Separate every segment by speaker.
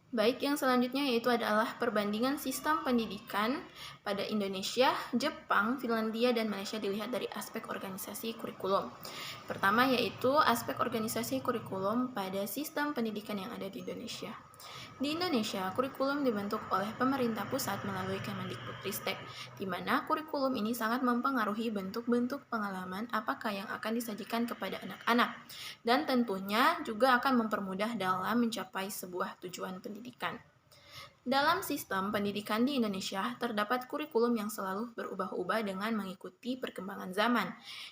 Speaker 1: Baik, yang selanjutnya yaitu adalah perbandingan sistem pendidikan pada Indonesia, Jepang, Finlandia, dan Malaysia dilihat dari aspek organisasi kurikulum. Pertama yaitu aspek organisasi kurikulum pada sistem pendidikan yang ada di Indonesia. Di Indonesia, kurikulum dibentuk oleh pemerintah pusat melalui Kemendikbudristek, di mana kurikulum ini sangat mempengaruhi bentuk-bentuk pengalaman apakah yang akan disajikan kepada anak-anak, dan tentunya juga akan mempermudah dalam mencapai sebuah tujuan pendidikan. Dalam sistem pendidikan di Indonesia, terdapat kurikulum yang selalu berubah-ubah dengan mengikuti perkembangan zaman,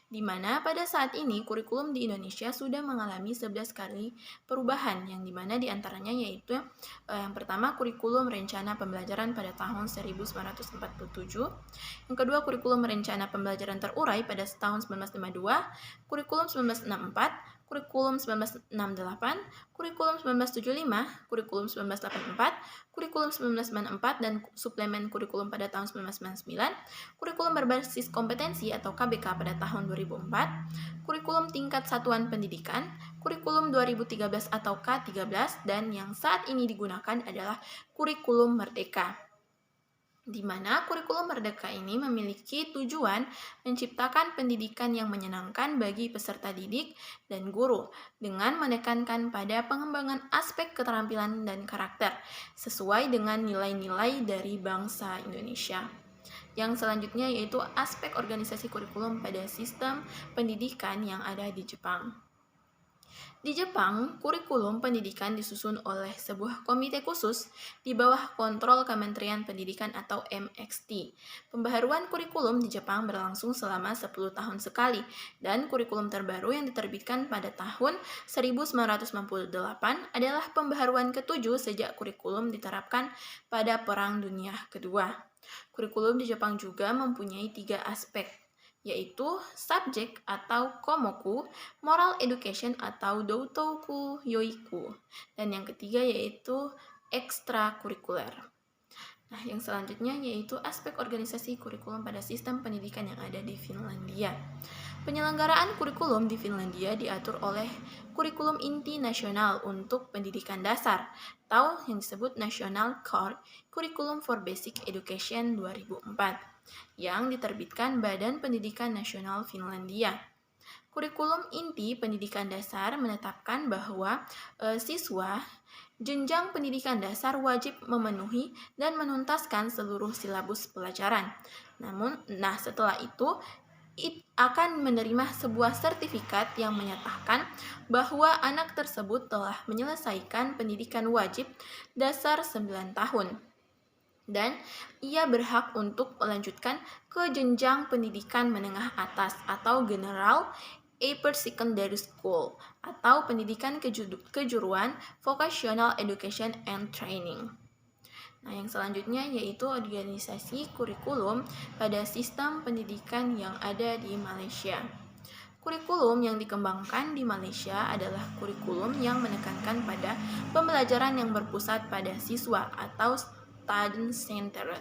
Speaker 1: di mana pada saat ini kurikulum di Indonesia sudah mengalami 11 kali perubahan, yang dimana diantaranya yaitu yang pertama kurikulum rencana pembelajaran pada tahun 1947, yang kedua kurikulum rencana pembelajaran terurai pada tahun 1952, kurikulum 1964, kurikulum 1968, kurikulum 1975, kurikulum 1984, kurikulum 1994 dan suplemen kurikulum pada tahun 1999, kurikulum berbasis kompetensi atau KBK pada tahun 2004, kurikulum tingkat satuan pendidikan, kurikulum 2013 atau K13, dan yang saat ini digunakan adalah kurikulum Merdeka, di mana kurikulum Merdeka ini memiliki tujuan menciptakan pendidikan yang menyenangkan bagi peserta didik dan guru dengan menekankan pada pengembangan aspek keterampilan dan karakter sesuai dengan nilai-nilai dari bangsa Indonesia. Yang selanjutnya yaitu aspek organisasi kurikulum pada sistem pendidikan yang ada di Jepang. Di Jepang, kurikulum pendidikan disusun oleh sebuah komite khusus di bawah kontrol Kementerian Pendidikan atau MXT. Pembaharuan kurikulum di Jepang berlangsung selama 10 tahun sekali, dan kurikulum terbaru yang diterbitkan pada tahun 1998 adalah pembaharuan ketujuh sejak kurikulum diterapkan pada Perang Dunia Kedua. Kurikulum di Jepang juga mempunyai 3 aspek, yaitu subjek atau komoku, moral education atau doutoku yoiku, dan yang ketiga yaitu ekstrakurikuler. Nah, yang selanjutnya yaitu aspek organisasi kurikulum pada sistem pendidikan yang ada di Finlandia. Penyelenggaraan kurikulum di Finlandia diatur oleh Kurikulum Inti Nasional untuk Pendidikan Dasar atau yang disebut National Curriculum for Basic Education 2004 yang diterbitkan Badan Pendidikan Nasional Finlandia. Kurikulum inti pendidikan dasar menetapkan bahwa siswa jenjang pendidikan dasar wajib memenuhi dan menuntaskan seluruh silabus pelajaran. Setelah itu akan menerima sebuah sertifikat yang menyatakan bahwa anak tersebut telah menyelesaikan pendidikan wajib dasar 9 tahun. Dan ia berhak untuk melanjutkan ke jenjang pendidikan menengah atas atau General Upper Secondary School atau pendidikan kejuruan Vocational Education and Training. Nah, yang selanjutnya yaitu organisasi kurikulum pada sistem pendidikan yang ada di Malaysia. Kurikulum yang dikembangkan di Malaysia adalah kurikulum yang menekankan pada pembelajaran yang berpusat pada siswa atau student-centered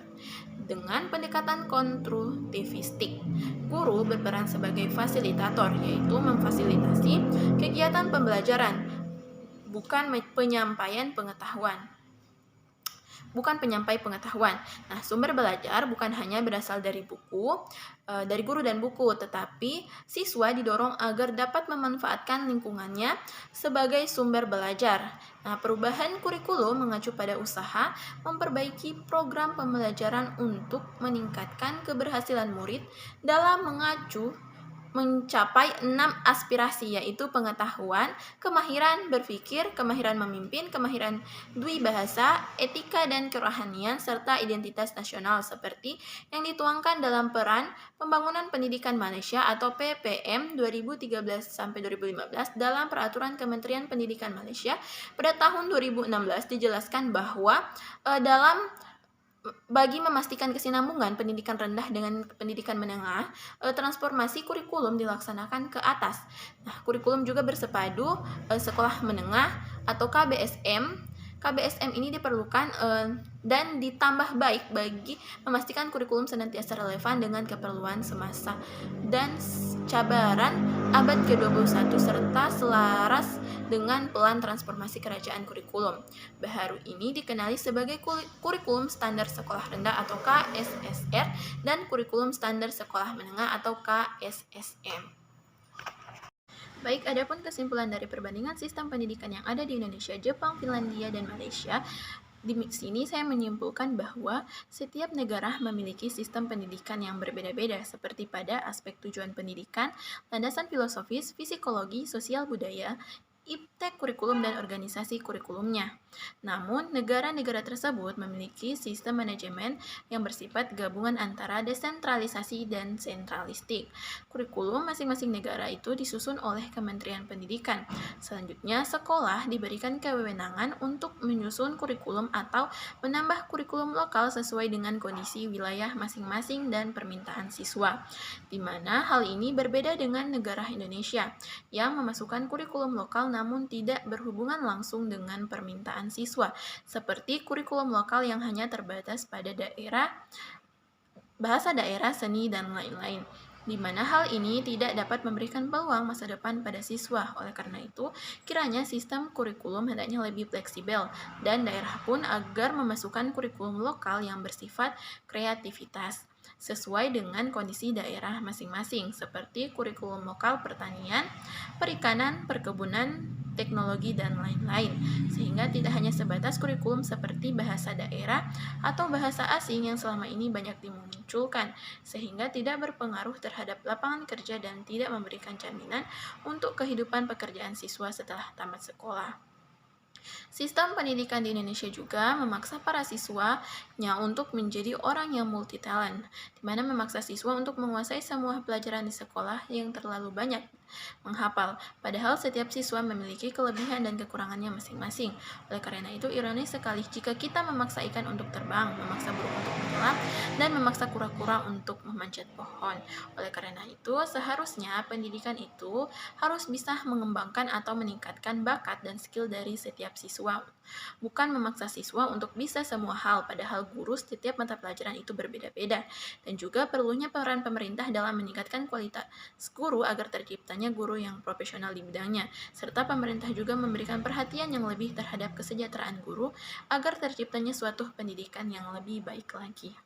Speaker 1: dengan pendekatan konstruktivistik. Guru berperan sebagai fasilitator, yaitu memfasilitasi kegiatan pembelajaran, bukan penyampai pengetahuan. Nah, sumber belajar bukan hanya berasal dari dari guru dan buku, tetapi siswa didorong agar dapat memanfaatkan lingkungannya sebagai sumber belajar. Nah, perubahan kurikulum mengacu pada usaha memperbaiki program pembelajaran untuk meningkatkan keberhasilan murid dalam mencapai 6 aspirasi, yaitu pengetahuan, kemahiran berpikir, kemahiran memimpin, kemahiran dwibahasa, etika dan kerohanian, serta identitas nasional seperti yang dituangkan dalam Peran Pembangunan Pendidikan Malaysia atau PPM 2013-2015 dalam Peraturan Kementerian Pendidikan Malaysia pada tahun 2016 dijelaskan bahwa bagi memastikan kesinambungan pendidikan rendah dengan pendidikan menengah, transformasi kurikulum dilaksanakan ke atas. Nah, kurikulum juga bersepadu sekolah menengah atau KBSM KBSM ini diperlukan dan ditambah baik bagi memastikan kurikulum senantiasa relevan dengan keperluan semasa dan cabaran abad ke-21 serta selaras dengan pelan transformasi kerajaan kurikulum. Baharu ini dikenali sebagai kurikulum standar sekolah rendah atau KSSR dan kurikulum standar sekolah menengah atau KSSM. Baik, adapun kesimpulan dari perbandingan sistem pendidikan yang ada di Indonesia, Jepang, Finlandia, dan Malaysia, di sini saya menyimpulkan bahwa setiap negara memiliki sistem pendidikan yang berbeda-beda seperti pada aspek tujuan pendidikan, landasan filosofis, psikologi, sosial budaya, iptek kurikulum dan organisasi kurikulumnya. Namun, negara-negara tersebut memiliki sistem manajemen yang bersifat gabungan antara desentralisasi dan sentralistik. Kurikulum masing-masing negara itu disusun oleh Kementerian Pendidikan. Selanjutnya, sekolah diberikan kewenangan untuk menyusun kurikulum atau menambah kurikulum lokal sesuai dengan kondisi wilayah masing-masing dan permintaan siswa, di mana hal ini berbeda dengan negara Indonesia yang memasukkan kurikulum lokal namun tidak berhubungan langsung dengan permintaan siswa, seperti kurikulum lokal yang hanya terbatas pada daerah, bahasa daerah, seni, dan lain-lain, di mana hal ini tidak dapat memberikan peluang masa depan pada siswa. Oleh karena itu, kiranya sistem kurikulum hendaknya lebih fleksibel dan daerah pun agar memasukkan kurikulum lokal yang bersifat kreativitas sesuai dengan kondisi daerah masing-masing, seperti kurikulum lokal pertanian, perikanan, perkebunan, teknologi, dan lain-lain, sehingga tidak hanya sebatas kurikulum seperti bahasa daerah atau bahasa asing yang selama ini banyak dimunculkan, sehingga tidak berpengaruh terhadap lapangan kerja dan tidak memberikan jaminan untuk kehidupan pekerjaan siswa setelah tamat sekolah. Sistem pendidikan di Indonesia juga memaksa para siswanya untuk menjadi orang yang multi talent, di mana memaksa siswa untuk menguasai semua pelajaran di sekolah yang terlalu banyak menghafal, padahal setiap siswa memiliki kelebihan dan kekurangannya masing-masing. Oleh karena itu, ironis sekali jika kita memaksa ikan untuk terbang, memaksa burung untuk menyelam, dan memaksa kura-kura untuk memanjat pohon. Oleh karena itu, seharusnya pendidikan itu harus bisa mengembangkan atau meningkatkan bakat dan skill dari setiap siswa, bukan memaksa siswa untuk bisa semua hal, padahal guru setiap mata pelajaran itu berbeda-beda, dan juga perlunya peran pemerintah dalam meningkatkan kualitas guru agar terciptanya guru yang profesional di bidangnya, serta pemerintah juga memberikan perhatian yang lebih terhadap kesejahteraan guru agar terciptanya suatu pendidikan yang lebih baik lagi.